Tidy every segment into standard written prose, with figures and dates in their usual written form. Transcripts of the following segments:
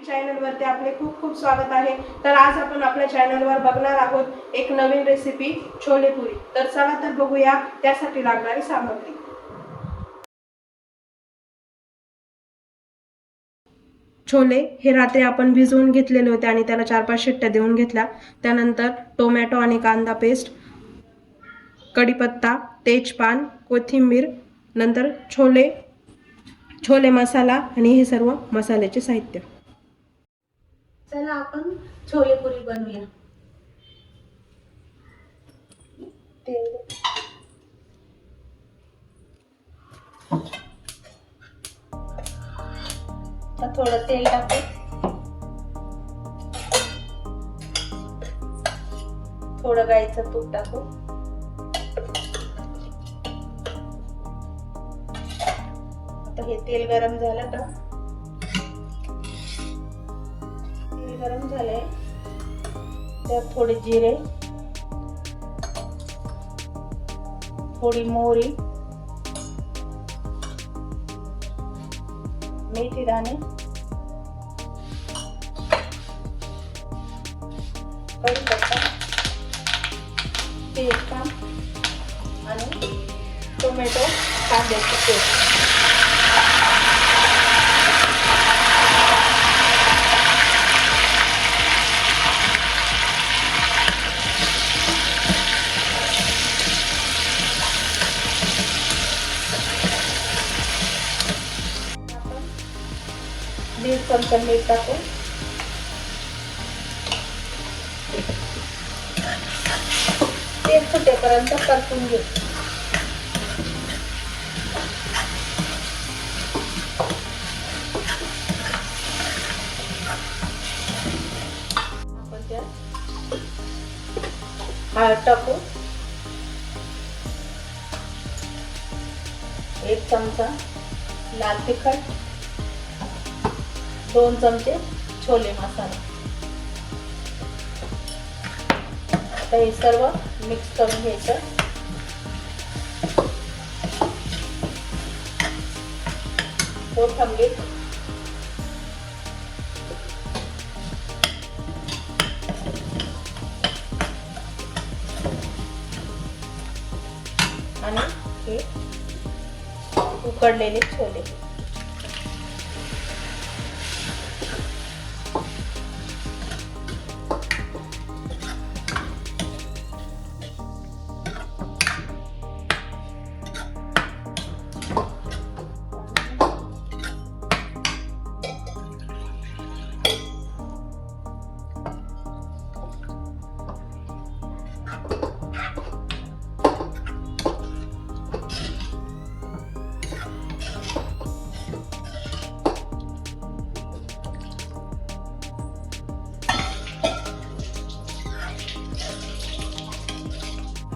चॅनलवरती आपले खूप खूप स्वागत आहे। तर आज आपण आपल्या चॅनलवर बघणार आहोत एक नवीन रेसिपी छोले पुरी। तर चला तर बघूया त्यासाठी लागणारी सामग्री। छोले हे रात्री आपण भिजवून घेतलेले होते आणि त्याला 4-5 शिट्ट्या देऊन घेतल्या। त्यानंतर टोमॅटो आणि कांदा पेस्ट, कढीपत्ता, तेजपान, कोथिंबीर, नंतर छोले मसाला आणि हे सर्व मसाल्याचे साहित्य। चला आपण छोले पुरी बनवूया। थोडं तेल टाकू, थोडं गाईचं तूप टाकू, आता हे तेल गरम झालं का? तेल गरम झालंय, त्यात थोडे जिरे, थोडी मोहरी, मेथी दाणे, कढीपत्ता, तेजपान आणि टोमॅटो कांद्याची पेस्ट। दीड चमचा मीठ टाकू, तेल सुटेपर्यंत परतून घेऊ। आपण त्यात हळद टाकू, 1 चमचा लाल तिखट, 2 चमचे छोले मसाला। आता हे सर्व मिक्स करून घ्यायचं। कोथिंबीर, आणि हे उकडलेले छोले।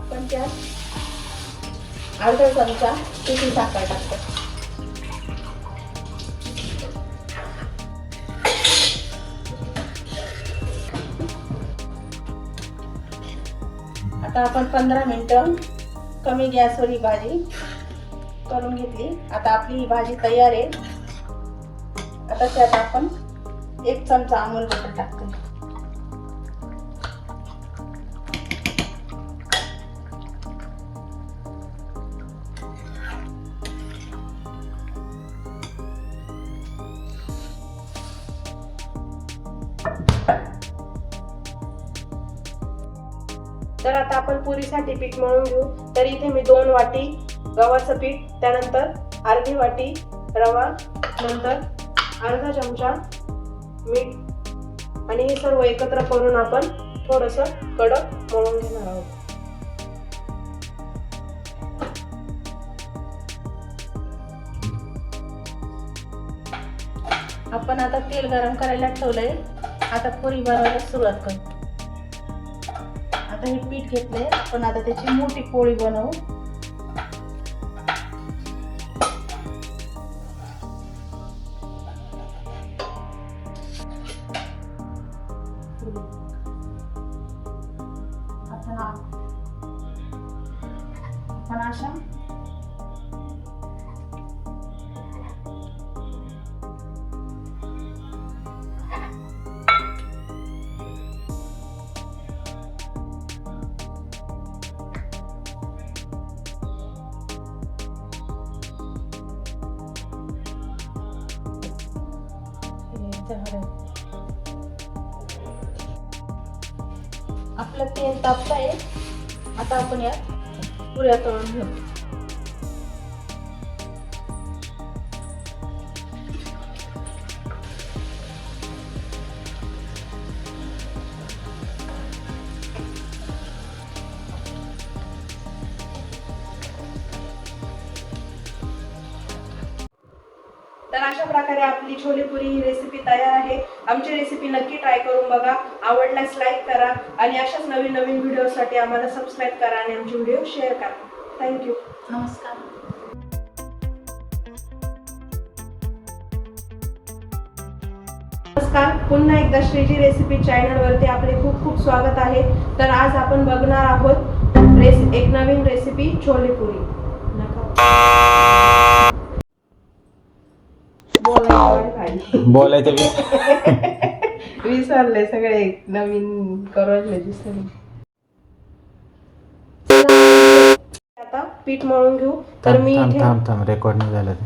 आपण त्यात अर्धा चमचा पिठी साखर टाकतो। आता आपण 15 मिनिटं कमी गॅसवर ही भाजी करून घेतली। आता आपली ही भाजी तयार आहे। आता त्यात आपण 1 चमचा अमूल बटर टाकतो। तर आता आपण पुरीसाठी पीठ मळून घेऊ। तर इथे मी 2 वाटी गव्हाचं पीठ, त्यानंतर अर्धी वाटी रवा, नंतर अर्धा चमचा मीठ आणि हे सर्व एकत्र करून आपण थोडंसं कडक मळून घेणार आहोत। आपण आता तेल गरम करायला ठेवलंय। आता पुरी बनवायला सुरुवात करू। आता हे पीठ घेतलंय, आपण आता त्याची मोठी पोळी बनवू। आपण अशा आपलं तेल तापतंय. आता आपण यात पुऱ्या तळून घेऊ. तर अशा प्रकारे आपली छोलेपुरी ही रेसिपी तयार आहे. आमची रेसिपी नक्की ट्राय करून बघा. आवडल्यास लाईक करा आणि अशाच नवीन नवीन व्हिडिओसाठी आम्हाला सबस्क्राईब करा आणि आमचे व्हिडिओ शेअर करा. थँक्यू. नमस्कार. नमस्कार, पुन्हा एकदा श्रीजी रेसिपी चॅनलवरती आपले खूप खूप स्वागत आहे. तर आज आपण बघणार आहोत एक नवीन रेसिपी छोलेपुरी. बोलायचं विसरले सगळे नवीन करवले दिसले. आता पीठ मळून घेऊ. तर मी इथे थांब रेकॉर्ड नाही झालं ते.